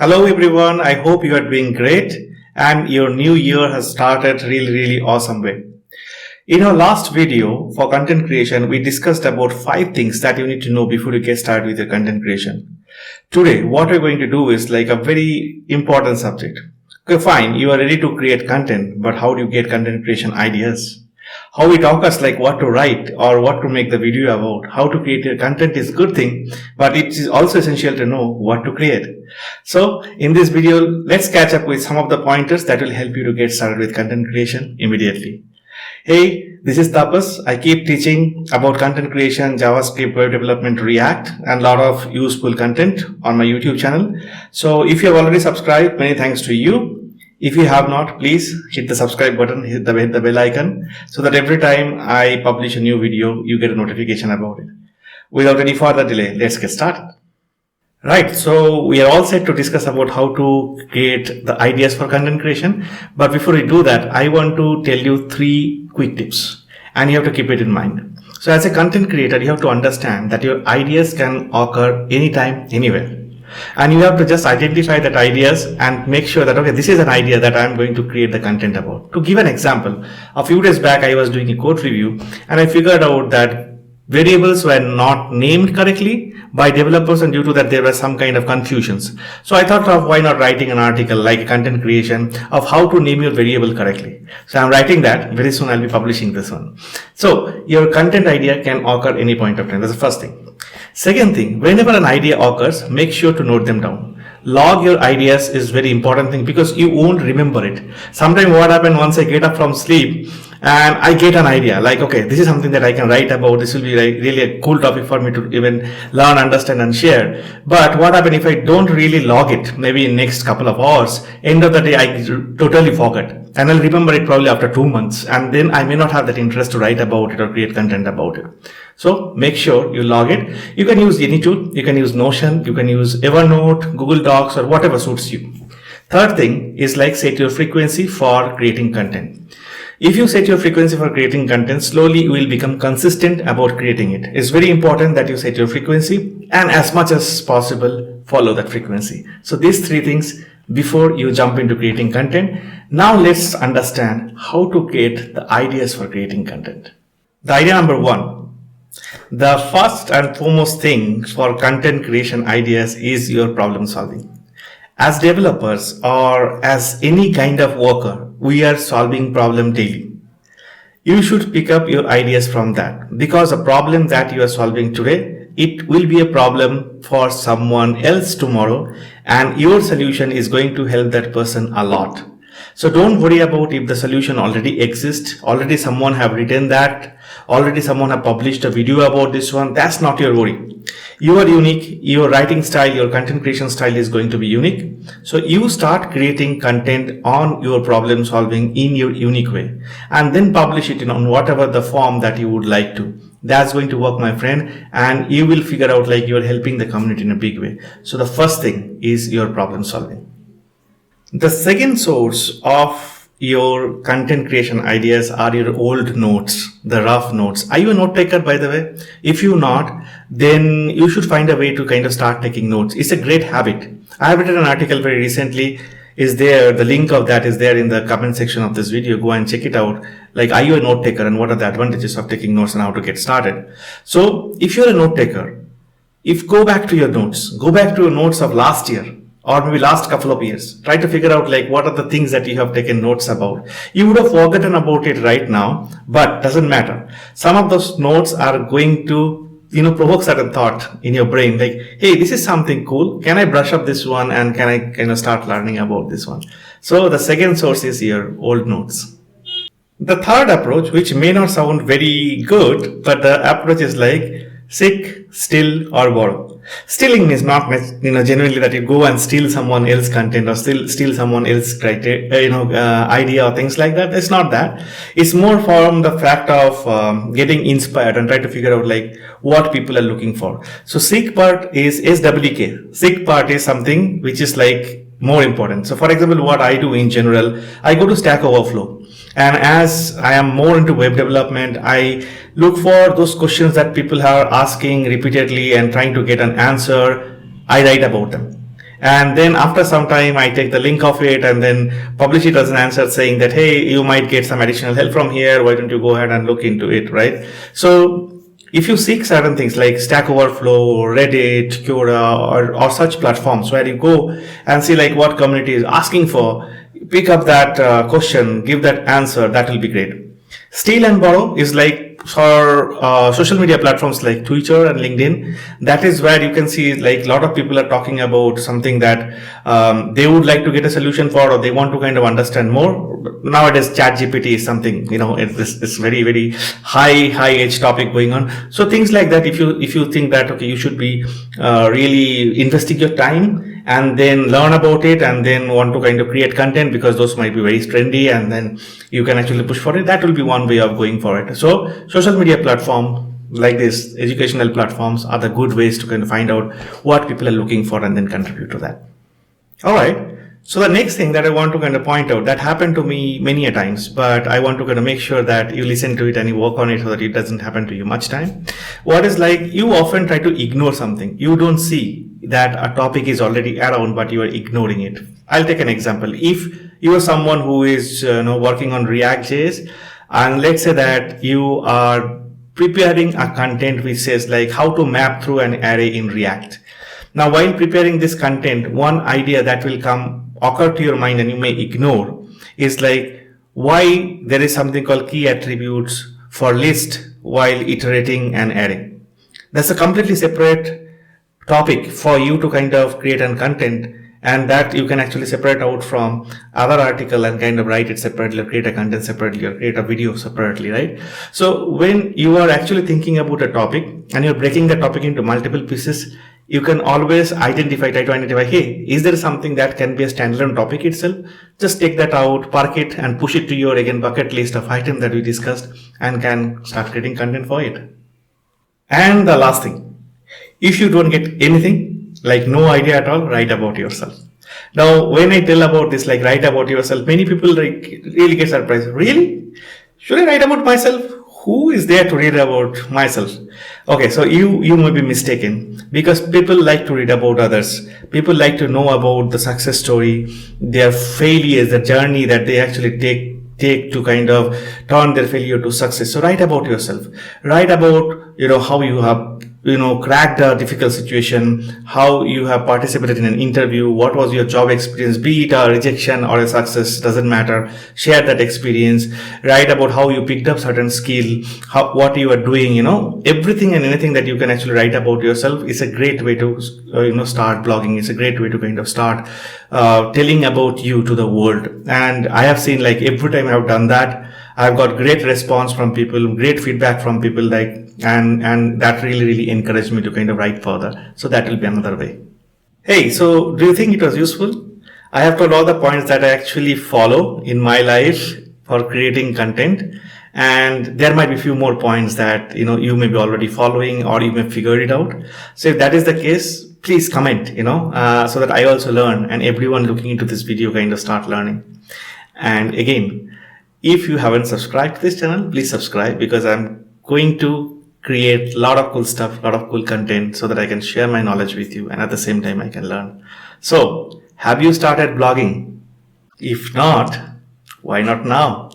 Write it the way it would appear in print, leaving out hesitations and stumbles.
Hello everyone, I hope you are doing great and your new year has started really awesome way. In our last video for content creation, we discussed about 5 things that you need to know before you get started with your content creation. Today, what we're going to do is like a very important subject. Okay, fine, you are ready to create content, but how do you get content creation ideas? How we talk us like what to write or what to make the video about. How to create your content is good thing, but it is also essential to know what to create. So in this video, let's catch up with some of the pointers that will help you to get started with content creation immediately. Hey, this is Tapas. I keep teaching about content creation, JavaScript, web development, React, and a lot of useful content on my YouTube channel. So if you have already subscribed, many thanks to you. If you have not, please hit the subscribe button, hit the bell icon, so that every time I publish a new video, you get a notification about it. Without any further delay, let's get started. Right, so we are all set to discuss about how to create the ideas for content creation. But before we do that, I want to tell you 3 quick tips, and you have to keep it in mind. So as a content creator, you have to understand that your ideas can occur anytime, anywhere. And you have to just identify that ideas and make sure that, okay, this is an idea that I'm going to create the content about. To give an example, a few days back, I was doing a code review and I figured out that variables were not named correctly by developers, and due to that there were some kind of confusions. So I thought of why not writing an article like content creation of how to name your variable correctly. So I'm writing that. Very soon I'll be publishing this one. So your content idea can occur any point of time. That's the first thing. Second thing, whenever an idea occurs, make sure to note them down. Log your ideas is very important thing because you won't remember it. Sometimes what happens once I get up from sleep and I get an idea like, okay, this is something that I can write about. This will be like really a cool topic for me to even learn, understand and share. But what happens if I don't really log it, maybe in next couple of hours, end of the day, I totally forget. And I'll remember it probably after 2 months. And then I may not have that interest to write about it or create content about it. So make sure you log it. You can use any tool. You can use Notion. You can use Evernote, Google Docs, or whatever suits you. Third thing is like set your frequency for creating content. If you set your frequency for creating content, slowly you will become consistent about creating it. It's very important that you set your frequency and as much as possible, follow that frequency. So these 3 things before you jump into creating content. Now let's understand how to create the ideas for creating content. The idea number 1. The first and foremost thing for content creation ideas is your problem solving. As developers or as any kind of worker, we are solving problem daily. You should pick up your ideas from that, because a problem that you are solving today, it will be a problem for someone else tomorrow, and your solution is going to help that person a lot. So don't worry about if the solution already exists, already someone have written that, already someone have published a video about this one. That's not your worry. You are unique. Your writing style, your content creation style is going to be unique. So you start creating content on your problem solving in your unique way, and then publish it in on whatever the form that you would like to. That's going to work, my friend, and you will figure out like you're helping the community in a big way. So the first thing is your problem solving. The second source of your content creation ideas are your old notes, the rough notes. Are you a note taker, by the way? If you're not, then you should find a way to kind of start taking notes. It's a great habit. I have written an article very recently. Is there, the link of that is there in the comment section of this video. Go and check it out. Like, are you a note taker and what are the advantages of taking notes and how to get started? So if you're a note taker, go back to your notes of last year, or maybe last couple of years. Try to figure out like what are the things that you have taken notes about. You would have forgotten about it right now, but doesn't matter. Some of those notes are going to, provoke certain thought in your brain. Like, hey, this is something cool. Can I brush up this one and can I kind of start learning about this one? So the second source is your old notes. The third approach, which may not sound very good, but the approach is like seek, steal or borrow. Stealing means not genuinely that you go and steal someone else's content or steal someone else's idea or things like that. It's not that. It's more from the fact of getting inspired and try to figure out like what people are looking for. So seek part is SWK. Seek part is something which is like more important. So for example, what I do in general, I go to Stack Overflow. And as I am more into web development, I look for those questions that people are asking repeatedly and trying to get an answer. I write about them. And then after some time, I take the link of it and then publish it as an answer saying that, hey, you might get some additional help from here. Why don't you go ahead and look into it, right? So if you seek certain things like Stack Overflow, Reddit, Quora, or such platforms where you go and see like what community is asking for, pick up that question, give that answer, that will be great. Steal and borrow is like for social media platforms like Twitter and LinkedIn. That is where you can see like a lot of people are talking about something that they would like to get a solution for, or they want to kind of understand more. Nowadays, ChatGPT is something, it's very, very high edge topic going on. So things like that, if you think that, okay, you should be really investing your time and then learn about it and then want to kind of create content because those might be very trendy and then you can actually push for it. That will be one way of going for it. So social media platform like this, educational platforms are the good ways to kind of find out what people are looking for and then contribute to that. All right. So the next thing that I want to kind of point out that happened to me many a times, but I want to kind of make sure that you listen to it and you work on it so that it doesn't happen to you much time. What is like you often try to ignore something. You don't see that a topic is already around, but you are ignoring it. I'll take an example. If you are someone who is working on React.js, and let's say that you are preparing a content which says like how to map through an array in React. Now, while preparing this content, one idea that will occur to your mind and you may ignore is like why there is something called key attributes for list while iterating an array. That's a completely separate topic for you to kind of create an content, and that you can actually separate out from other article and kind of write it separately, or create a content separately, or create a video separately, right? So when you are actually thinking about a topic and you're breaking the topic into multiple pieces, you can always try to identify, hey, is there something that can be a standalone topic itself? Just take that out, park it, and push it to your, again, bucket list of items that we discussed, and can start creating content for it. And the last thing, if you don't get anything, like no idea at all, write about yourself. Now, when I tell about this, like write about yourself, many people like really get surprised. Really? Should I write about myself? Who is there to read about myself? Okay, so you may be mistaken, because people like to read about others. People like to know about the success story, their failures, the journey that they actually take to kind of turn their failure to success. So write about yourself. Write about, how you have, cracked a difficult situation, how you have participated in an interview, what was your job experience, be it a rejection or a success, doesn't matter. Share that experience. Write about how you picked up certain skill, what you are doing, everything and anything that you can actually write about yourself is a great way to, start blogging. It's a great way to kind of start telling about you to the world. And I have seen like every time I've done that, I've got great response from people, great feedback from people, like, and that really encouraged me to kind of write further. So that will be another way. Hey, so do you think it was useful? I have told all the points that I actually follow in my life for creating content. And there might be a few more points that, you may be already following, or you may figure it out. So if that is the case, please comment, so that I also learn and everyone looking into this video kind of start learning. And again, if you haven't subscribed to this channel, please subscribe, because I'm going to create a lot of cool stuff, a lot of cool content, so that I can share my knowledge with you and at the same time I can learn. So, have you started blogging? If not, why not now?